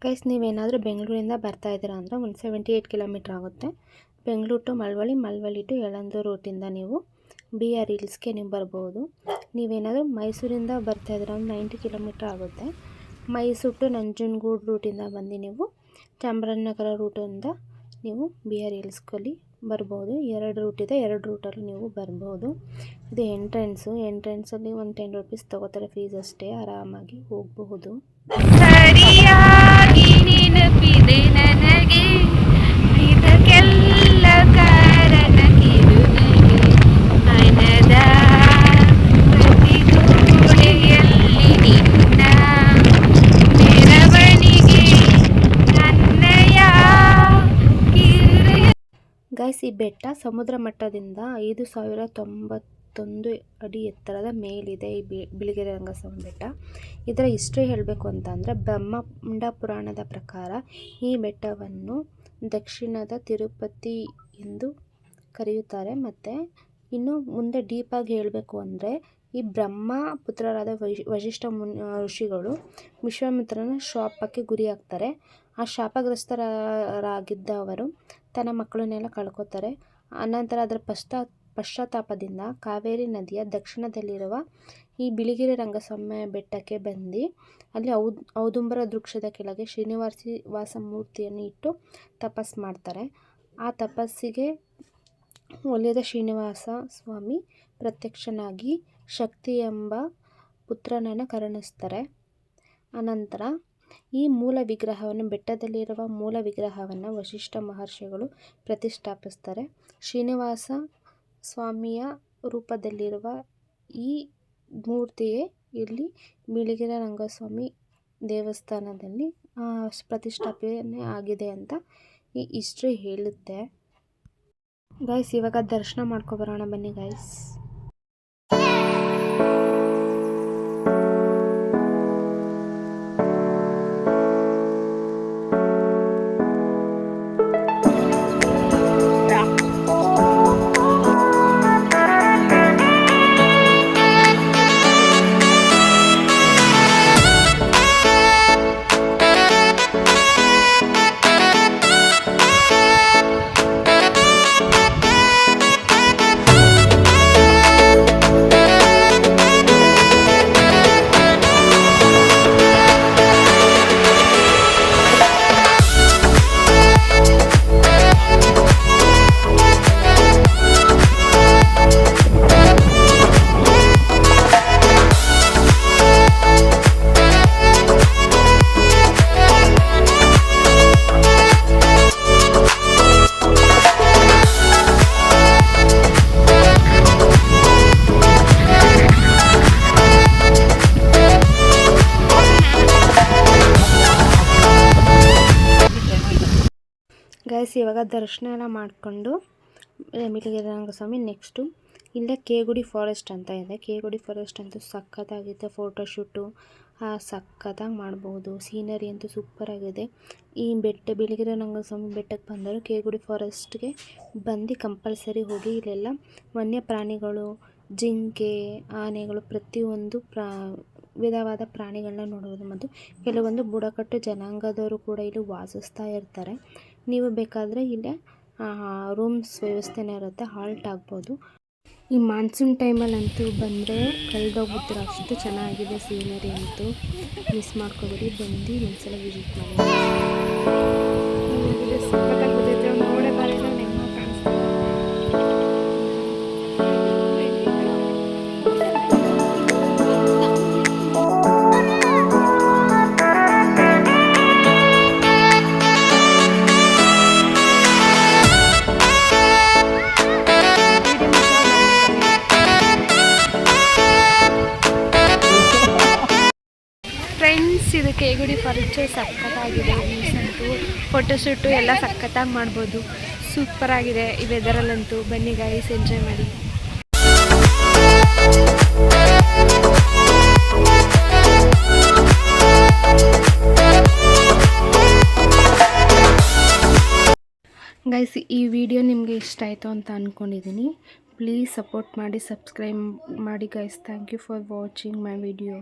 Guys ನೀವೇನಾದರೂ ಬೆಂಗಳೂರಿಂದ ಬರ್ತಾ ಇದ್ದೀರಾ ಅಂದರೆ ಒಂದು 78 ಕಿಲೋಮೀಟ್ರ್ ಆಗುತ್ತೆ. ಬೆಂಗಳೂರು ಟು ಮಳವಳ್ಳಿ, ಮಳವಳ್ಳಿ ಟು ಯಳಂದೂರು ರೂಟಿಂದ ನೀವು BR ಹಿಲ್ಸ್ಗೆ ನೀವು ಬರ್ಬೋದು. ನೀವೇನಾದರೂ ಮೈಸೂರಿಂದ ಬರ್ತಾ ಇದ್ದೀರಾ ಒಂದು 90 ಕಿಲೋಮೀಟ್ರ್ ಆಗುತ್ತೆ. ಮೈಸೂರು ಟು ನಂಜನಗೂಡು ರೂಟಿಂದ ಬಂದು ನೀವು ಚಾಮರಾಜನಗರ ರೂಟಿಂದ ನೀವು BR ಹಿಲ್ಸ್ಗಲ್ಲಿ ಬರ್ಬೋದು. 2 ರೂಟ್ ಇದೆ, 2 ರೂಟಲ್ಲಿ ನೀವು ಬರ್ಬೋದು. ಇದು ಎಂಟ್ರೆನ್ಸಲ್ಲಿ ಒಂದು 10 ರೂಪೀಸ್ ತೊಗೋತಾರೆ ಫೀಸ್ ಅಷ್ಟೇ, ಆರಾಮಾಗಿ ಹೋಗಬಹುದು. ಸರಿಯಾಗಿ ನೆನಪಿದೆ ನನಗೆ ಇದಕ್ಕೆಲ್ಲ ಕಾರಣ ಕಿರುನಗೆ ಮನದ ಪ್ರತಿಗೂಡೆಯಲ್ಲಿ ನಿನ್ನ ಮೆರವಣಿಗೆ ನನ್ನಯ ಕಿರುನಗೆ. ಗೈಸ್ ಈ ಬೆಟ್ಟ ಸಮುದ್ರ ಮಟ್ಟದಿಂದ 5091 ಅಡಿ ಎತ್ತರದ ಮೇಲಿದೆ. ಈ ಬಿಳಿಗಿರಿ ರಂಗಸ್ವಾಮಿ ಬೆಟ್ಟ. ಇದರ ಹಿಸ್ಟ್ರಿ ಹೇಳಬೇಕು ಅಂತಂದರೆ ಬ್ರಹ್ಮಾಂಡ ಪುರಾಣದ ಪ್ರಕಾರ ಈ ಬೆಟ್ಟವನ್ನು ದಕ್ಷಿಣದ ತಿರುಪತಿ ಎಂದು ಕರೆಯುತ್ತಾರೆ. ಮತ್ತು ಇನ್ನು ಮುಂದೆ ಡೀಪಾಗಿ ಹೇಳಬೇಕು ಅಂದರೆ ಈ ಬ್ರಹ್ಮಪುತ್ರರಾದ ವಶಿಷ್ಠ ಋಷಿಗಳು ವಿಶ್ವಾಮಿತ್ರನ ಶಾಪಕ್ಕೆ ಗುರಿಯಾಗ್ತಾರೆ. ಆ ಶಾಪಗ್ರಸ್ತರಾಗಿದ್ದ ಅವರು ತನ್ನ ಮಕ್ಕಳನ್ನೆಲ್ಲ ಕಳ್ಕೊತಾರೆ. ಅನಂತರ ಅದರ ಪಶ್ಚಾತ್ತಾಪದಿಂದ ಕಾವೇರಿ ನದಿಯ ದಕ್ಷಿಣದಲ್ಲಿರುವ ಈ ಬಿಳಿಗಿರಿ ರಂಗಸ್ವಾಮಿ ಬೆಟ್ಟಕ್ಕೆ ಬಂದು ಅಲ್ಲಿ ಔದುಂಬರ ವೃಕ್ಷದ ಕೆಳಗೆ ಶ್ರೀನಿವಾಸ ಮೂರ್ತಿಯನ್ನು ಇಟ್ಟು ತಪಸ್ಸು ಮಾಡ್ತಾರೆ. ಆ ತಪಸ್ಸಿಗೆ ಒಲಿದ ಶ್ರೀನಿವಾಸ ಸ್ವಾಮಿ ಪ್ರತ್ಯಕ್ಷನಾಗಿ ಶಕ್ತಿ ಎಂಬ ಪುತ್ರನನ್ನು ಕರುಣಿಸ್ತಾರೆ. ಅನಂತರ ಈ ಮೂಲ ವಿಗ್ರಹವನ್ನು ಬೆಟ್ಟದಲ್ಲಿರುವ ಮೂಲ ವಿಗ್ರಹವನ್ನು ವಶಿಷ್ಠ ಮಹರ್ಷಿಗಳು ಪ್ರತಿಷ್ಠಾಪಿಸ್ತಾರೆ. ಶ್ರೀನಿವಾಸ ಸ್ವಾಮಿಯ ರೂಪದಲ್ಲಿರುವ ಈ ಮೂರ್ತಿಯೇ ಇಲ್ಲಿ ಬಿಳಿಗಿರಿ ರಂಗಸ್ವಾಮಿ ದೇವಸ್ಥಾನದಲ್ಲಿ ಪ್ರತಿಷ್ಠಾಪನೆ ಆಗಿದೆ ಅಂತ ಈ ಹಿಸ್ಟ್ರಿ ಹೇಳುತ್ತೆ. ಗೈಸ್ ಇವಾಗ ದರ್ಶನ ಮಾಡ್ಕೊಬರೋಣ ಬನ್ನಿ ಗೈಸ್. ಗೈಸ್ ಇವಾಗ ದರ್ಶನ ಎಲ್ಲ ಮಾಡಿಕೊಂಡು ಬಿಳಿಗಿರಿ ರಂಗಸ್ವಾಮಿ ನೆಕ್ಸ್ಟು ಇಲ್ಲೇ ಕೇಗುಡಿ ಫಾರೆಸ್ಟ್ ಅಂತ ಇದೆ. ಕೇಗುಡಿ ಫಾರೆಸ್ಟ್ ಅಂತೂ ಸಖತ್ತಾಗಿದೆ. ಫೋಟೋಶೂಟು ಸಖತ್ತಾಗಿ ಮಾಡ್ಬೋದು. ಸೀನರಿ ಅಂತೂ ಸೂಪರಾಗಿದೆ. ಈ ಬಿಳಿಗಿರಿ ರಂಗಸ್ವಾಮಿ ಬೆಟ್ಟಕ್ಕೆ ಬಂದರು ಕೇಗುಡಿ ಫಾರೆಸ್ಟ್ಗೆ ಬಂದು ಕಂಪಲ್ಸರಿ ಹೋಗಿ. ಇಲ್ಲೆಲ್ಲ ವನ್ಯ ಪ್ರಾಣಿಗಳು, ಜಿಂಕೆ, ಆನೆಗಳು, ಪ್ರತಿಯೊಂದು ವಿಧವಾದ ಪ್ರಾಣಿಗಳನ್ನ ನೋಡ್ಬೋದು. ಮತ್ತು ಕೆಲವೊಂದು ಬುಡಕಟ್ಟು ಜನಾಂಗದವರು ಕೂಡ ಇಲ್ಲಿ ವಾಸಿಸ್ತಾ ಇರ್ತಾರೆ. ನೀವು ಬೇಕಾದರೆ ಇಲ್ಲೇ ರೂಮ್ಸ್ ವ್ಯವಸ್ಥೆನೇ ಇರುತ್ತೆ, ಹಾಲ್ಟ್ ಆಗ್ಬೋದು. ಈ ಮಾನ್ಸೂನ್ ಟೈಮಲ್ಲಂತೂ ಬಂದರೆ ಕಳೆದೋಗ್ಬಿಡ್ತೀರ, ಅಷ್ಟು ಚೆನ್ನಾಗಿದೆ ಸೀನರಿ ಅಂತೂ. ಮಿಸ್ ಮಾಡ್ಕೊಬೇಡಿ, ಬಂದು ಒಂದ್ಸಲ ವಿಸಿಟ್ ಮಾಡಿ. ಫ್ರೆಂಡ್ಸ್ ಇದು ಕೇಗುಡಿ ಫಾರೆಸ್ಟ್ ಸಖತ್ತಾಗಿದೆ. ಅಂತೂ ಫೋಟೋಶೂಟು ಎಲ್ಲ ಸಖತ್ತಾಗಿ ಮಾಡ್ಬೋದು. ಸೂಪರಾಗಿದೆ ಈ ವೆದರಲ್ಲಂತೂ. ಬನ್ನಿ ಗೈಸ್, ಎಂಜಾಯ್ ಮಾಡಿ. ಗೈಸ್ ಈ ವಿಡಿಯೋ ನಿಮಗೆ ಇಷ್ಟ ಆಯಿತು ಅಂತ ಅಂದ್ಕೊಂಡಿದ್ದೀನಿ. ಪ್ಲೀಸ್ ಸಪೋರ್ಟ್ ಮಾಡಿ, ಸಬ್ಸ್ಕ್ರೈಬ್ ಮಾಡಿ guys. Thank you for watching my video.